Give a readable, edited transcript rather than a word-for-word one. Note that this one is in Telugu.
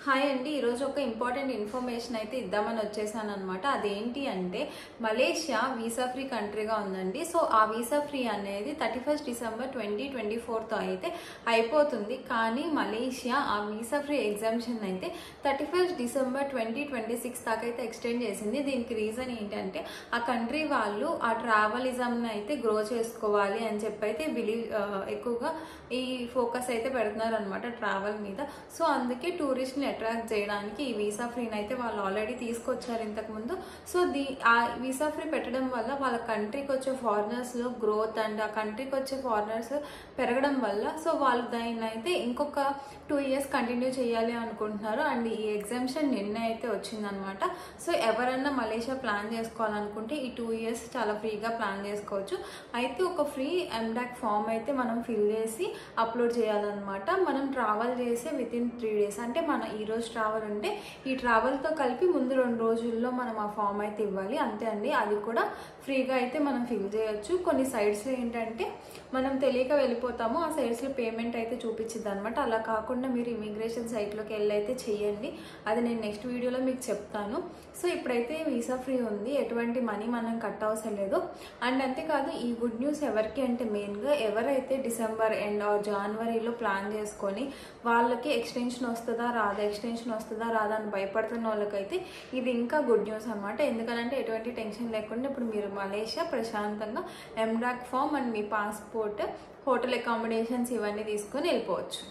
హాయ్ అండి, ఈరోజు ఒక ఇంపార్టెంట్ ఇన్ఫర్మేషన్ అయితే ఇద్దామని వచ్చేసాను అనమాట. అదేంటి అంటే మలేషియా వీసా ఫ్రీ కంట్రీగా ఉందండి. సో ఆ వీసా ఫ్రీ అనేది 31 డిసెంబర్ 2024తో అయితే అయిపోతుంది. కానీ మలేషియా ఆ వీసా ఫ్రీ ఎగ్జామ్షన్ అయితే 31 డిసెంబర్ 2026 దాకా అయితే ఎక్స్టెండ్ చేసింది. దీనికి రీజన్ ఏంటంటే ఆ కంట్రీ వాళ్ళు ఆ ట్రావెలిజంని అయితే గ్రో చేసుకోవాలి అని చెప్పి అయితే ఎక్కువగా ఈ ఫోకస్ అయితే పెడుతున్నారు అనమాట ట్రావెల్ మీద. సో అందుకే టూరిస్ట్ని అట్రాక్ట్ చేయడానికి ఈ వీసా ఫ్రీని అయితే వాళ్ళు ఆల్రెడీ తీసుకొచ్చారు ఇంతకుముందు. సో ఆ వీసా ఫ్రీ పెట్టడం వల్ల వాళ్ళ కంట్రీకి వచ్చే ఫారినర్స్లో గ్రోత్ అండ్ ఆ కంట్రీకి వచ్చే ఫారినర్స్ పెరగడం వల్ల సో వాళ్ళు దాన్ని అయితే ఇంకొక 2 years కంటిన్యూ చేయాలి అనుకుంటున్నారు. అండ్ ఈ ఎగ్జామ్షన్ నిన్న అయితే వచ్చిందనమాట. సో ఎవరన్నా మలేషియా ప్లాన్ చేసుకోవాలనుకుంటే ఈ 2 years చాలా ఫ్రీగా ప్లాన్ చేసుకోవచ్చు. అయితే ఒక ఫ్రీ ఎండాక్ ఫామ్ అయితే మనం ఫిల్ చేసి అప్లోడ్ చేయాలన్నమాట. మనం ట్రావెల్ చేసి వితిన్ 3 days అంటే మన ఈరోజు ట్రావెల్ ఉంటే ఈ ట్రావెల్తో కలిపి ముందు 2 రోజుల్లో మనం ఆ ఫామ్ అయితే ఇవ్వాలి, అంతే అండి. అది కూడా ఫ్రీగా అయితే మనం ఫిల్ చేయొచ్చు. కొన్ని సైట్స్లో ఏంటంటే మనం తెలియక వెళ్ళిపోతాము, ఆ సైట్స్లో పేమెంట్ అయితే చూపించింది అనమాట. అలా కాకుండా మీరు ఇమిగ్రేషన్ సైట్లోకి వెళ్ళి అయితే చెయ్యండి. అది నేను నెక్స్ట్ వీడియోలో మీకు చెప్తాను. సో ఇప్పుడైతే వీసా ఫ్రీ ఉంది, ఎటువంటి మనీ మనం కట్ అవసరం లేదు. అండ్ అంతేకాదు ఈ గుడ్ న్యూస్ ఎవరికి అంటే మెయిన్గా ఎవరైతే డిసెంబర్ ఎండ్ ఆర్ జనవరిలో ప్లాన్ చేసుకొని వాళ్ళకి ఎక్స్టెన్షన్ వస్తుందా రాదా అని భయపడుతున్న వాళ్ళకైతే ఇది ఇంకా గుడ్ న్యూస్ అనమాట. ఎందుకంటే ఎటువంటి టెన్షన్ లేకుండా ఇప్పుడు మీరు మలేషియా ప్రశాంతంగా ఎండాక్ ఫామ్ అండ్ మీ పాస్పోర్ట్, హోటల్ అకామిడేషన్స్ ఇవన్నీ తీసుకొని వెళ్ళిపోవచ్చు.